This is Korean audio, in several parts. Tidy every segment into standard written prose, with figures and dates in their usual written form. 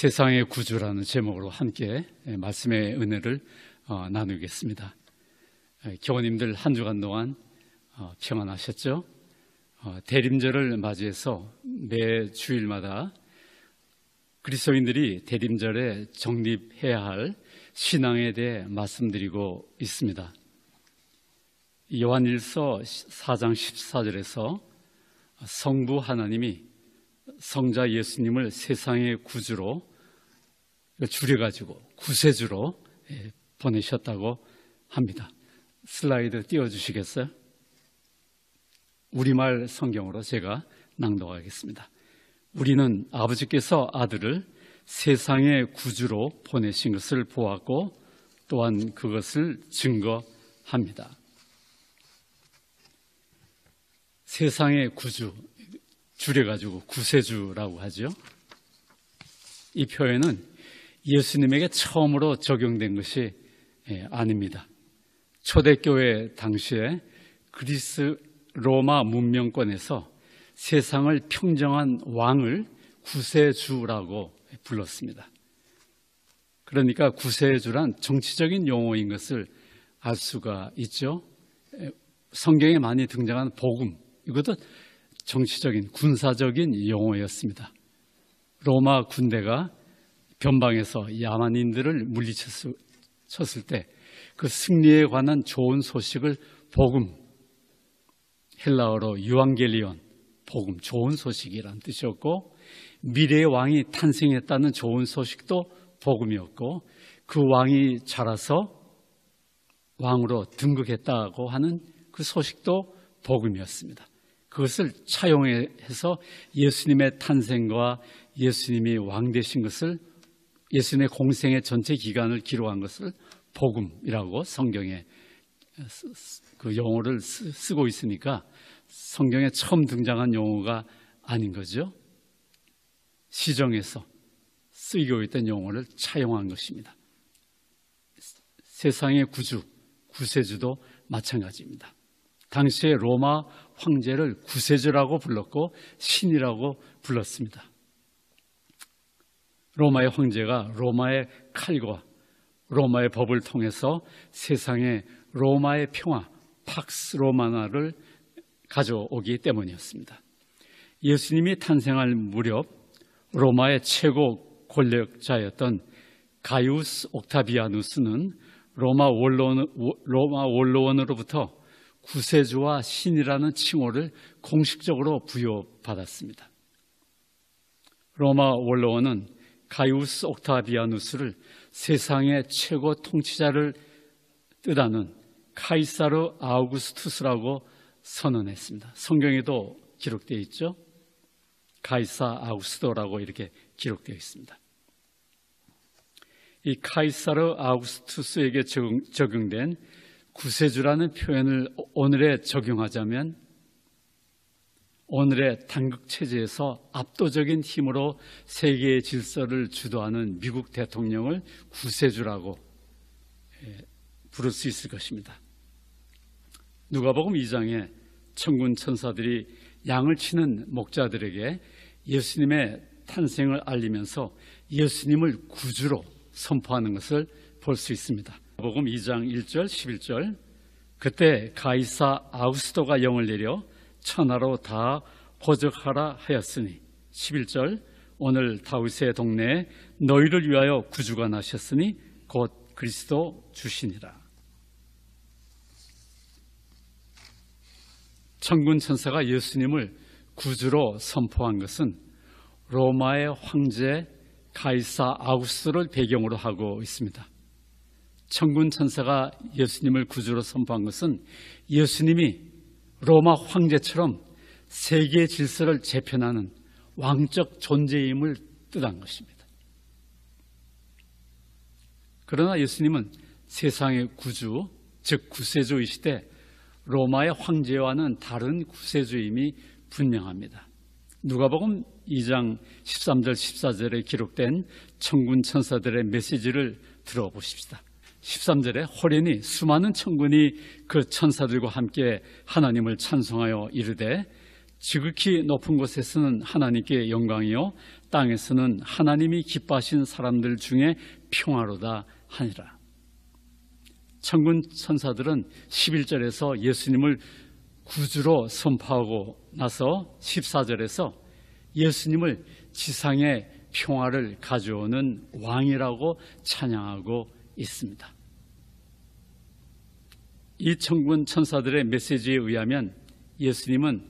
세상의 구주라는 제목으로 함께 말씀의 은혜를 나누겠습니다. 교우님들 한 주간 동안 평안하셨죠? 대림절을 맞이해서 매 주일마다 그리스도인들이 대림절에 정립해야 할 신앙에 대해 말씀드리고 있습니다. 요한일서 4장 14절에서 성부 하나님이 성자 예수님을 세상의 구주로 줄여가지고 구세주로 보내셨다고 합니다. 슬라이드 띄워주시겠어요? 우리말 성경으로 제가 낭독하겠습니다. 우리는 아버지께서 아들을 세상의 구주로 보내신 것을 보았고 또한 그것을 증거합니다. 세상의 구주, 줄여가지고 구세주라고 하죠. 이 표현은 예수님에게 처음으로 적용된 것이 아닙니다. 초대교회 당시에 그리스 로마 문명권에서 세상을 평정한 왕을 구세주라고 불렀습니다. 그러니까 구세주란 정치적인 용어인 것을 알 수가 있죠. 성경에 많이 등장하는 복음, 이것도 정치적인 군사적인 용어였습니다. 로마 군대가 변방에서 야만인들을 물리쳤을 때 그 승리에 관한 좋은 소식을 복음, 헬라어로 유앙겔리온, 복음, 좋은 소식이란 뜻이었고, 미래의 왕이 탄생했다는 좋은 소식도 복음이었고, 그 왕이 자라서 왕으로 등극했다고 하는 그 소식도 복음이었습니다. 그것을 차용해서 예수님의 탄생과 예수님이 왕 되신 것을, 예수님의 공생의 전체 기간을 기록한 것을 복음이라고 성경에 그 용어를 쓰고 있으니까 성경에 처음 등장한 용어가 아닌 거죠. 시정에서 쓰이고 있던 용어를 차용한 것입니다. 세상의 구주, 구세주도 마찬가지입니다. 당시에 로마 황제를 구세주라고 불렀고 신이라고 불렀습니다. 로마의 황제가 로마의 칼과 로마의 법을 통해서 세상에 로마의 평화, 팍스 로마나를 가져오기 때문이었습니다. 예수님이 탄생할 무렵 로마의 최고 권력자였던 가이우스 옥타비아누스는 로마 원로원으로부터 구세주와 신이라는 칭호를 공식적으로 부여받았습니다. 로마 원로원은 가이우스 옥타비아누스를 세상의 최고 통치자를 뜻하는 카이사르 아우구스투스라고 선언했습니다. 성경에도 기록되어 있죠. 카이사 아우구스토라고 이렇게 기록되어 있습니다. 이 카이사르 아우구스투스에게 적용된 구세주라는 표현을 오늘에 적용하자면 오늘의 단극체제에서 압도적인 힘으로 세계의 질서를 주도하는 미국 대통령을 구세주라고 부를 수 있을 것입니다. 누가복음 2장에 천군 천사들이 양을 치는 목자들에게 예수님의 탄생을 알리면서 예수님을 구주로 선포하는 것을 볼 수 있습니다. 누가복음 2장 1절 11절 그때 가이사 아우구스토가 영을 내려 천하로 다 호적하라 하였으니 11절 오늘 다윗의 동네에 너희를 위하여 구주가 나셨으니 곧 그리스도 주시니라. 천군 천사가 예수님을 구주로 선포한 것은 로마의 황제 가이사 아우구스토를 배경으로 하고 있습니다. 천군 천사가 예수님을 구주로 선포한 것은 예수님이 로마 황제처럼 세계 질서를 재편하는 왕적 존재임을 뜻한 것입니다. 그러나 예수님은 세상의 구주, 즉 구세주이시되 로마의 황제와는 다른 구세주임이 분명합니다. 누가복음 2장 13절 14절에 기록된 천군 천사들의 메시지를 들어보십시다. 13절에 호련히 수많은 천군이 그 천사들과 함께 하나님을 찬송하여 이르되 지극히 높은 곳에서는 하나님께 영광이요 땅에서는 하나님이 기뻐하신 사람들 중에 평화로다 하니라. 천군 천사들은 11절에서 예수님을 구주로 선포하고 나서 14절에서 예수님을 지상의 평화를 가져오는 왕이라고 찬양하고 있습니다. 이 천군 천사들의 메시지에 의하면 예수님은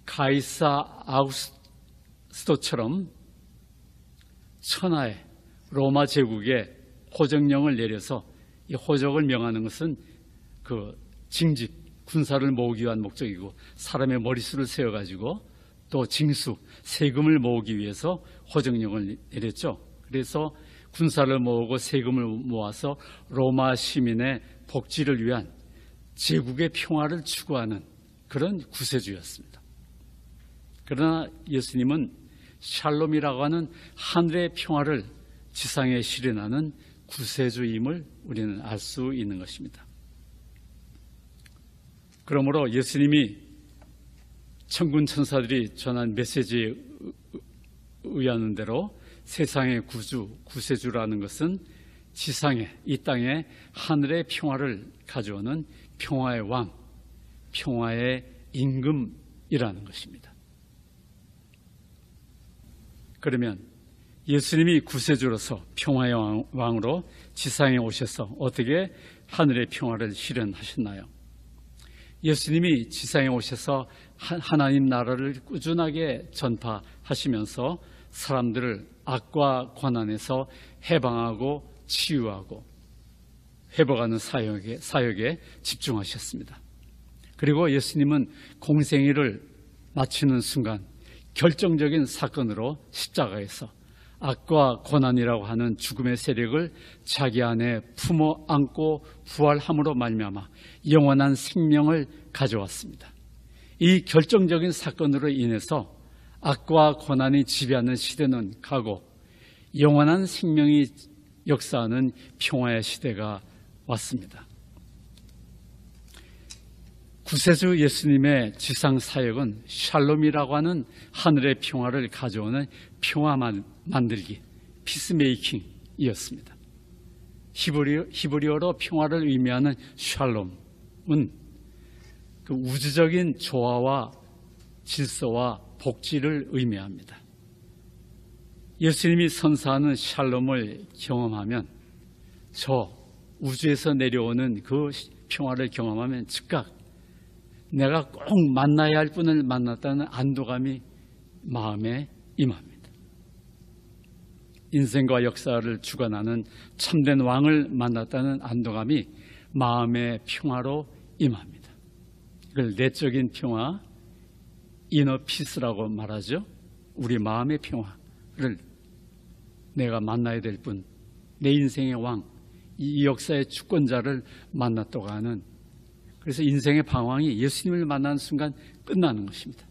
가이사 아우구스토처럼 천하의 로마 제국에 호정령을 내려서 이 호적을 명하는 것은 그 징집, 군사를 모으기 위한 목적이고 사람의 머릿수를 세워가지고 또 징수, 세금을 모으기 위해서 호정령을 내렸죠. 그래서 군사를 모으고 세금을 모아서 로마 시민의 복지를 위한 제국의 평화를 추구하는 그런 구세주였습니다. 그러나 예수님은 샬롬이라고 하는 하늘의 평화를 지상에 실현하는 구세주임을 우리는 알 수 있는 것입니다. 그러므로 예수님이 천군 천사들이 전한 메시지에 의하는 대로 세상의 구주, 구세주라는 것은 지상에, 이 땅에 하늘의 평화를 가져오는 평화의 왕, 평화의 임금이라는 것입니다. 그러면 예수님이 구세주로서 평화의 왕으로 지상에 오셔서 어떻게 하늘의 평화를 실현하셨나요? 예수님이 지상에 오셔서 하나님 나라를 꾸준하게 전파하시면서 사람들을 악과 고난에서 해방하고 치유하고 회복하는 사역에 집중하셨습니다. 그리고 예수님은 공생애를 마치는 순간 결정적인 사건으로 십자가에서 악과 고난이라고 하는 죽음의 세력을 자기 안에 품어 안고 부활함으로 말미암아 영원한 생명을 가져왔습니다. 이 결정적인 사건으로 인해서 악과 고난이 지배하는 시대는 가고 영원한 생명이 역사하는 평화의 시대가 왔습니다. 구세주 예수님의 지상 사역은 샬롬이라고 하는 하늘의 평화를 가져오는 평화 만들기, 피스메이킹이었습니다. 히브리어로 평화를 의미하는 샬롬은 그 우주적인 조화와 질서와 복지를 의미합니다. 예수님이 선사하는 샬롬을 경험하면 저 우주에서 내려오는 그 평화를 경험하면 즉각 내가 꼭 만나야 할 분을 만났다는 안도감이 마음에 임합니다. 인생과 역사를 주관하는 참된 왕을 만났다는 안도감이 마음의 평화로 임합니다. 이걸 내적인 평화, 이너 피스라고 말하죠. 우리 마음의 평화를 내가 만나야 될 분, 내 인생의 왕, 이 역사의 주권자를 만났다고 하는, 그래서 인생의 방황이 예수님을 만나는 순간 끝나는 것입니다.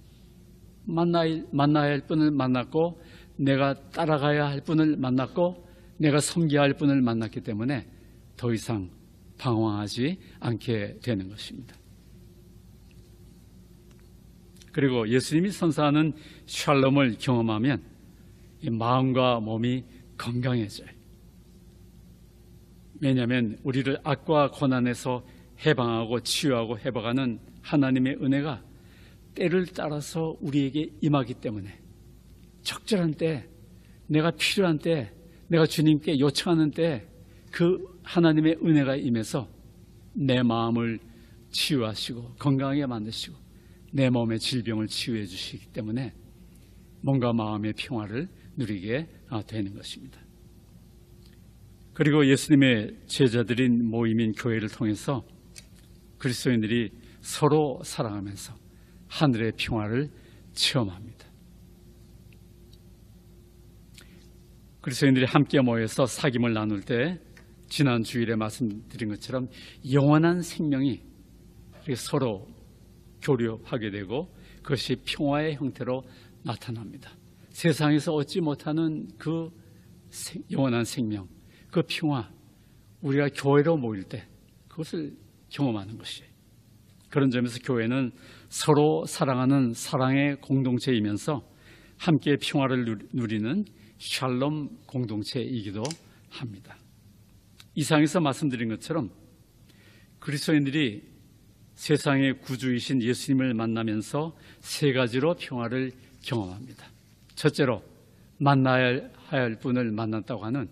만나야 할 분을 만났고 내가 따라가야 할 분을 만났고 내가 섬겨야 할 분을 만났기 때문에 더 이상 방황하지 않게 되는 것입니다. 그리고 예수님이 선사하는 샬롬을 경험하면 이 마음과 몸이 건강해져요. 왜냐하면 우리를 악과 고난에서 해방하고 치유하고 회복하는 하나님의 은혜가 때를 따라서 우리에게 임하기 때문에 적절한 때, 내가 필요한 때, 내가 주님께 요청하는 때 그 하나님의 은혜가 임해서 내 마음을 치유하시고 건강하게 만드시고 내 몸의 질병을 치유해 주시기 때문에 몸과 마음의 평화를 누리게 되는 것입니다. 그리고 예수님의 제자들인 모임인 교회를 통해서 그리스도인들이 서로 사랑하면서 하늘의 평화를 체험합니다. 그리스도인들이 함께 모여서 사귐을 나눌 때 지난 주일에 말씀드린 것처럼 영원한 생명이 서로 교류하게 되고 그것이 평화의 형태로 나타납니다. 세상에서 얻지 못하는 그 영원한 생명, 그 평화, 우리가 교회로 모일 때 그것을 경험하는 것이에요. 그런 점에서 교회는 서로 사랑하는 사랑의 공동체이면서 함께 평화를 누리는 샬롬 공동체이기도 합니다. 이상에서 말씀드린 것처럼 그리스도인들이 세상의 구주이신 예수님을 만나면서 세 가지로 평화를 경험합니다. 첫째로 만나야 할 분을 만났다고 하는,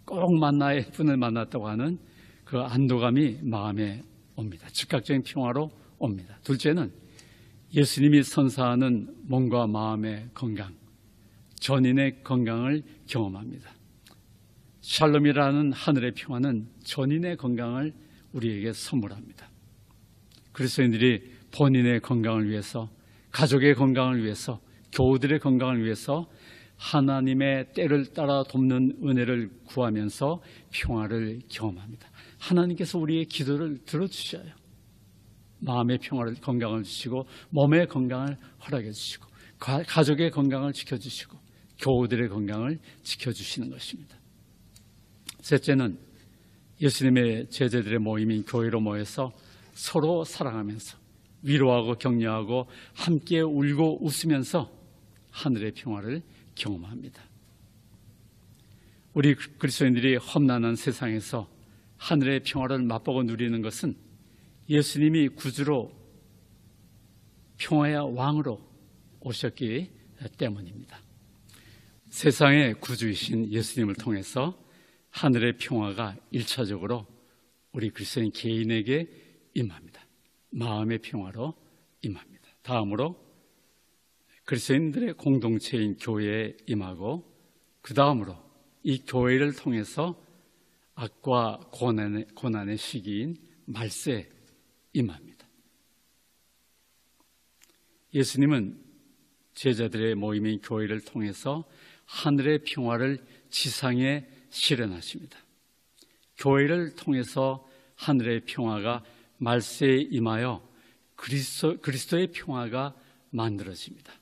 꼭 만나야 할 분을 만났다고 하는 그 안도감이 마음에 옵니다. 즉각적인 평화로 옵니다. 둘째는 예수님이 선사하는 몸과 마음의 건강, 전인의 건강을 경험합니다. 샬롬이라는 하늘의 평화는 전인의 건강을 우리에게 선물합니다. 그리스도인들이 본인의 건강을 위해서, 가족의 건강을 위해서, 교우들의 건강을 위해서 하나님의 때를 따라 돕는 은혜를 구하면서 평화를 경험합니다. 하나님께서 우리의 기도를 들어주셔요. 마음의 평화를, 건강을 주시고 몸의 건강을 허락해 주시고 가족의 건강을 지켜주시고 교우들의 건강을 지켜주시는 것입니다. 셋째는 예수님의 제자들의 모임인 교회로 모여서 서로 사랑하면서 위로하고 격려하고 함께 울고 웃으면서 하늘의 평화를 경험합니다. 우리 그리스도인들이 험난한 세상에서 하늘의 평화를 맛보고 누리는 것은 예수님이 구주로 평화의 왕으로 오셨기 때문입니다. 세상의 구주이신 예수님을 통해서 하늘의 평화가 1차적으로 우리 그리스도인 개인에게 임합니다. 마음의 평화로 임합니다. 다음으로 그리스도인들의 공동체인 교회에 임하고, 그 다음으로 이 교회를 통해서 악과 고난의 시기인 말세에 임합니다. 예수님은 제자들의 모임인 교회를 통해서 하늘의 평화를 지상에 실현하십니다. 교회를 통해서 하늘의 평화가 말세에 임하여 그리스도의 평화가 만들어집니다.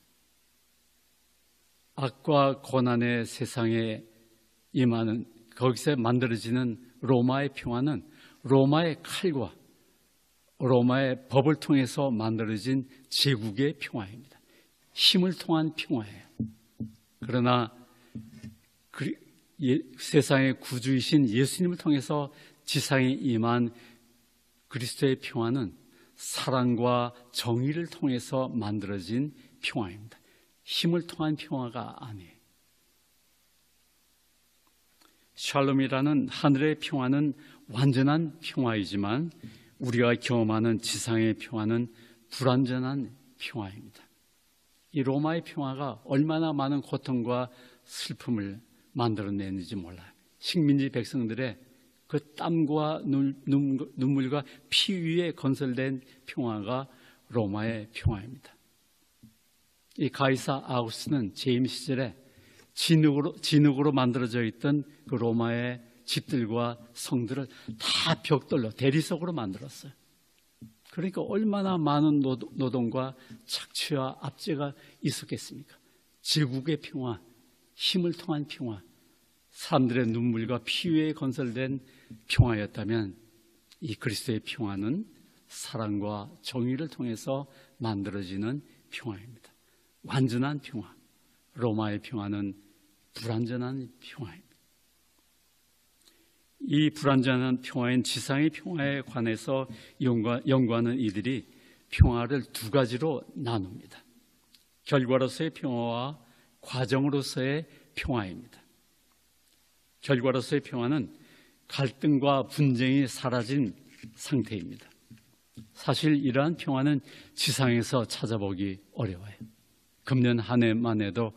악과 고난의 세상에 임하는, 거기서 만들어지는 로마의 평화는 로마의 칼과 로마의 법을 통해서 만들어진 제국의 평화입니다. 힘을 통한 평화예요. 그러나 세상의 구주이신 예수님을 통해서 지상에 임한 그리스도의 평화는 사랑과 정의를 통해서 만들어진 평화입니다. 힘을 통한 평화가 아니에요. 샬롬이라는 하늘의 평화는 완전한 평화이지만 우리가 경험하는 지상의 평화는 불완전한 평화입니다. 이 로마의 평화가 얼마나 많은 고통과 슬픔을 만들어내는지 몰라요. 식민지 백성들의 그 땀과 눈물과 피 위에 건설된 평화가 로마의 평화입니다. 이 가이사 아우구스는 재임 시절에 진흙으로 만들어져 있던 그 로마의 집들과 성들을 다 벽돌로 대리석으로 만들었어요. 그러니까 얼마나 많은 노동과 착취와 압제가 있었겠습니까? 제국의 평화, 힘을 통한 평화, 사람들의 눈물과 피 위에 건설된 평화였다면 이 그리스도의 평화는 사랑과 정의를 통해서 만들어지는 평화입니다. 완전한 평화. 로마의 평화는 불완전한 평화입니다. 이 불완전한 평화인 지상의 평화에 관해서 연구하는 이들이 평화를 두 가지로 나눕니다. 결과로서의 평화와 과정으로서의 평화입니다. 결과로서의 평화는 갈등과 분쟁이 사라진 상태입니다. 사실 이러한 평화는 지상에서 찾아보기 어려워요. 금년 한 해만 해도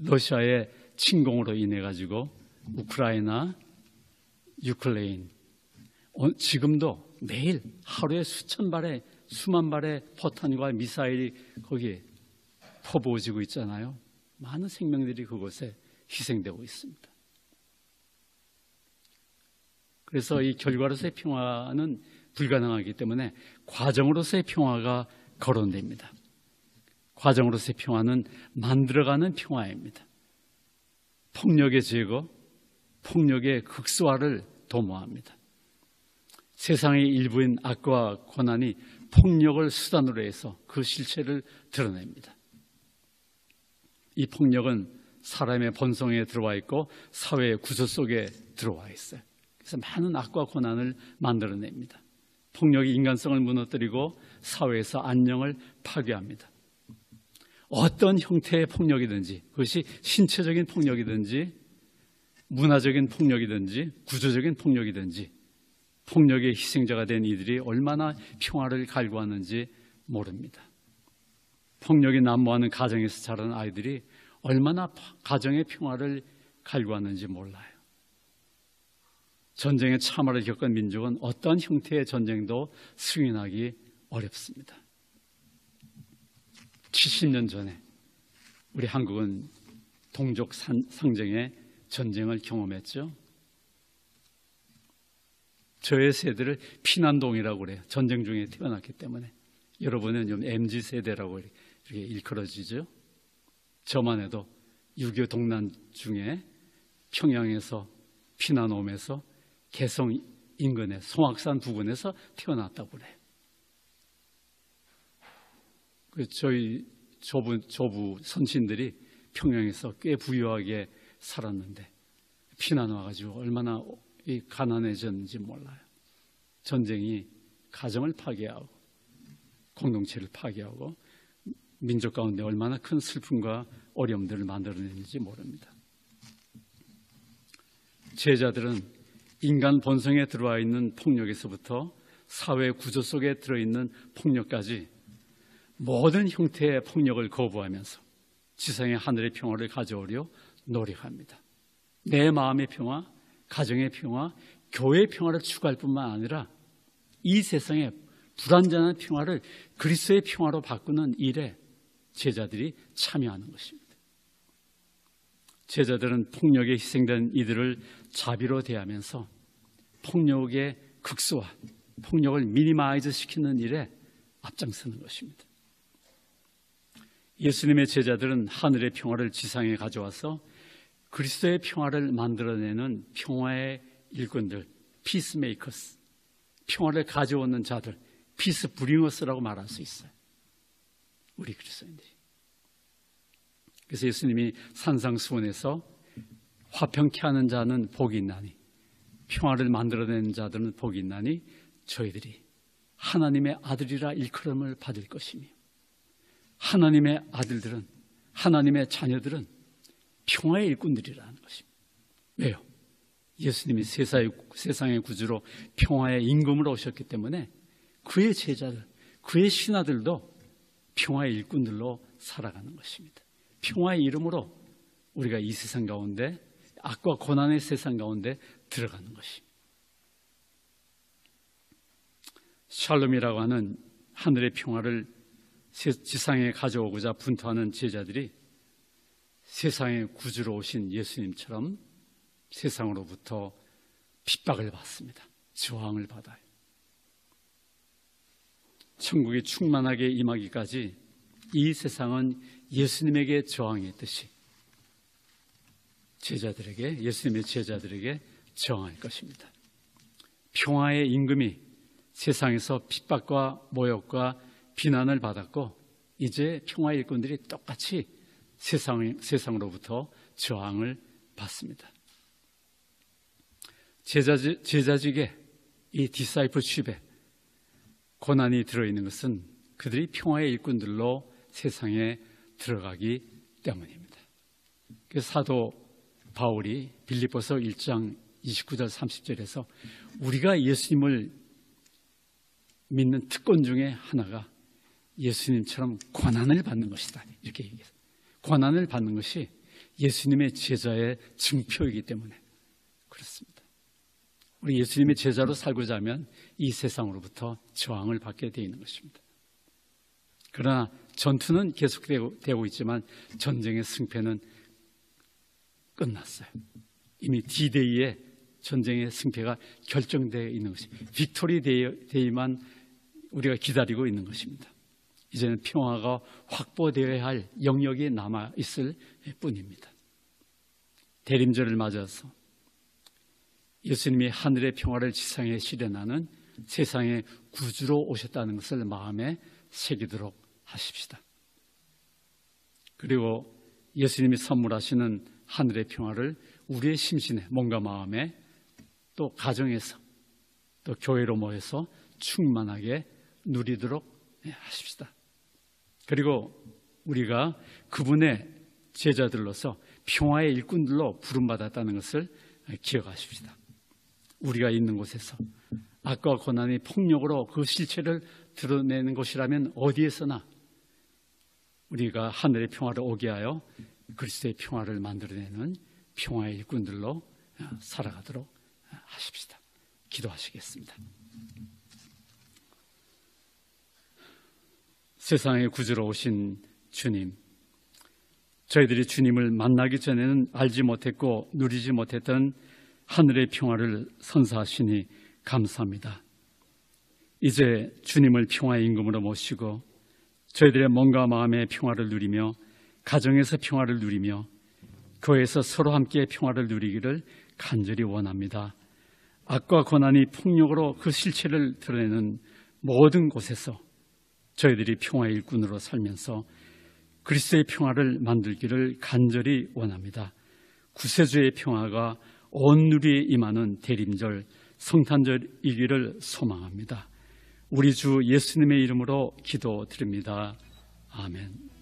러시아의 침공으로 인해 가지고 우크라이나, 유크레인, 지금도 매일 하루에 수만 발의 포탄과 미사일이 거기에 퍼부어지고 있잖아요. 많은 생명들이 그곳에 희생되고 있습니다. 그래서 이 결과로서의 평화는 불가능하기 때문에 과정으로서의 평화가 거론됩니다. 과정으로서의 평화는 만들어가는 평화입니다. 폭력의 제거, 폭력의 극소화를 도모합니다. 세상의 일부인 악과 고난이 폭력을 수단으로 해서 그 실체를 드러냅니다. 이 폭력은 사람의 본성에 들어와 있고 사회의 구조 속에 들어와 있어요. 그래서 많은 악과 고난을 만들어냅니다. 폭력이 인간성을 무너뜨리고 사회에서 안녕을 파괴합니다. 어떤 형태의 폭력이든지, 그것이 신체적인 폭력이든지 문화적인 폭력이든지 구조적인 폭력이든지, 폭력의 희생자가 된 이들이 얼마나 평화를 갈구하는지 모릅니다. 폭력이 난무하는 가정에서 자라는 아이들이 얼마나 가정의 평화를 갈구하는지 몰라요. 전쟁의 참화를 겪은 민족은 어떠한 형태의 전쟁도 승인하기 어렵습니다. 70년 전에 우리 한국은 동족 상쟁의 전쟁을 경험했죠. 저의 세대를 피난동이라고 그래요. 전쟁 중에 태어났기 때문에. 여러분은 좀 MZ세대라고 이렇게 일컬어지죠. 저만 해도 6.25 동란 중에 평양에서 피난 오면서 개성 인근의 송악산 부근에서 태어났다고 그래요. 저희 조부 선친들이 평양에서 꽤 부유하게 살았는데 피난 와가지고 얼마나 가난해졌는지 몰라요. 전쟁이 가정을 파괴하고 공동체를 파괴하고 민족 가운데 얼마나 큰 슬픔과 어려움들을 만들어내는지 모릅니다. 제자들은 인간 본성에 들어와 있는 폭력에서부터 사회 구조 속에 들어있는 폭력까지 모든 형태의 폭력을 거부하면서 지상의 하늘의 평화를 가져오려 노력합니다. 내 마음의 평화, 가정의 평화, 교회의 평화를 추구할 뿐만 아니라 이 세상의 불완전한 평화를 그리스도의 평화로 바꾸는 일에 제자들이 참여하는 것입니다. 제자들은 폭력에 희생된 이들을 자비로 대하면서 폭력의 극소화, 폭력을 미니마이즈 시키는 일에 앞장서는 것입니다. 예수님의 제자들은 하늘의 평화를 지상에 가져와서 그리스도의 평화를 만들어내는 평화의 일꾼들, 피스메이커스, 평화를 가져오는 자들, 피스 브링어스라고 말할 수 있어요. 우리 그리스도인들이. 그래서 예수님이 산상수훈에서 화평케 하는 자는 복이 있나니, 평화를 만들어내는 자들은 복이 있나니 저희들이 하나님의 아들이라 일컬음을 받을 것이며, 하나님의 아들들은, 하나님의 자녀들은 평화의 일꾼들이라는 것입니다. 왜요? 예수님이 세상의 구주로 평화의 임금으로 오셨기 때문에 그의 제자들, 그의 신하들도 평화의 일꾼들로 살아가는 것입니다. 평화의 이름으로 우리가 이 세상 가운데, 악과 고난의 세상 가운데 들어가는 것입니다. 샬롬이라고 하는 하늘의 평화를 지상에 가져오고자 분투하는 제자들이 세상의 구주로 오신 예수님처럼 세상으로부터 핍박을 받습니다. 저항을 받아요. 천국이 충만하게 임하기까지 이 세상은 예수님에게 저항했듯이 예수님의 제자들에게 저항할 것입니다. 평화의 임금이 세상에서 핍박과 모욕과 비난을 받았고, 이제 평화의 일꾼들이 똑같이 세상으로부터 저항을 받습니다. 제자직에, 이 디사이플십에 고난이 들어있는 것은 그들이 평화의 일꾼들로 세상에 들어가기 때문입니다. 그래서 사도 바울이 빌립보서 1장 29절 30절에서 우리가 예수님을 믿는 특권 중에 하나가 예수님처럼 고난을 받는 것이다, 이렇게 얘기해요. 고난을 받는 것이 예수님의 제자의 증표이기 때문에 그렇습니다. 우리 예수님의 제자로 살고자 하면 이 세상으로부터 저항을 받게 되어 있는 것입니다. 그러나 전투는 계속되고 있지만 전쟁의 승패는 끝났어요. 이미 D-Day에 전쟁의 승패가 결정되어 있는 것입니다. 빅토리 데이만 우리가 기다리고 있는 것입니다. 이제는 평화가 확보되어야 할 영역이 남아있을 뿐입니다. 대림절을 맞아서 예수님이 하늘의 평화를 지상에 실현하는 세상의 구주로 오셨다는 것을 마음에 새기도록 하십시다. 그리고 예수님이 선물하시는 하늘의 평화를 우리의 심신에, 몸과 마음에, 또 가정에서, 또 교회로 모여서 충만하게 누리도록 하십시다. 그리고 우리가 그분의 제자들로서 평화의 일꾼들로 부름받았다는 것을 기억하십시다. 우리가 있는 곳에서 악과 고난이 폭력으로 그 실체를 드러내는 곳이라면 어디에서나 우리가 하늘의 평화를 오게 하여 그리스도의 평화를 만들어내는 평화의 일꾼들로 살아가도록 하십시다. 기도하시겠습니다. 세상의 구주로 오신 주님, 저희들이 주님을 만나기 전에는 알지 못했고 누리지 못했던 하늘의 평화를 선사하시니 감사합니다. 이제 주님을 평화의 임금으로 모시고 저희들의 몸과 마음의 평화를 누리며 가정에서 평화를 누리며 교회에서 서로 함께 평화를 누리기를 간절히 원합니다. 악과 고난이 폭력으로 그 실체를 드러내는 모든 곳에서 저희들이 평화의 일꾼으로 살면서 그리스도의 평화를 만들기를 간절히 원합니다. 구세주의 평화가 온 누리에 임하는 대림절 성탄절이기를 소망합니다. 우리 주 예수님의 이름으로 기도드립니다. 아멘.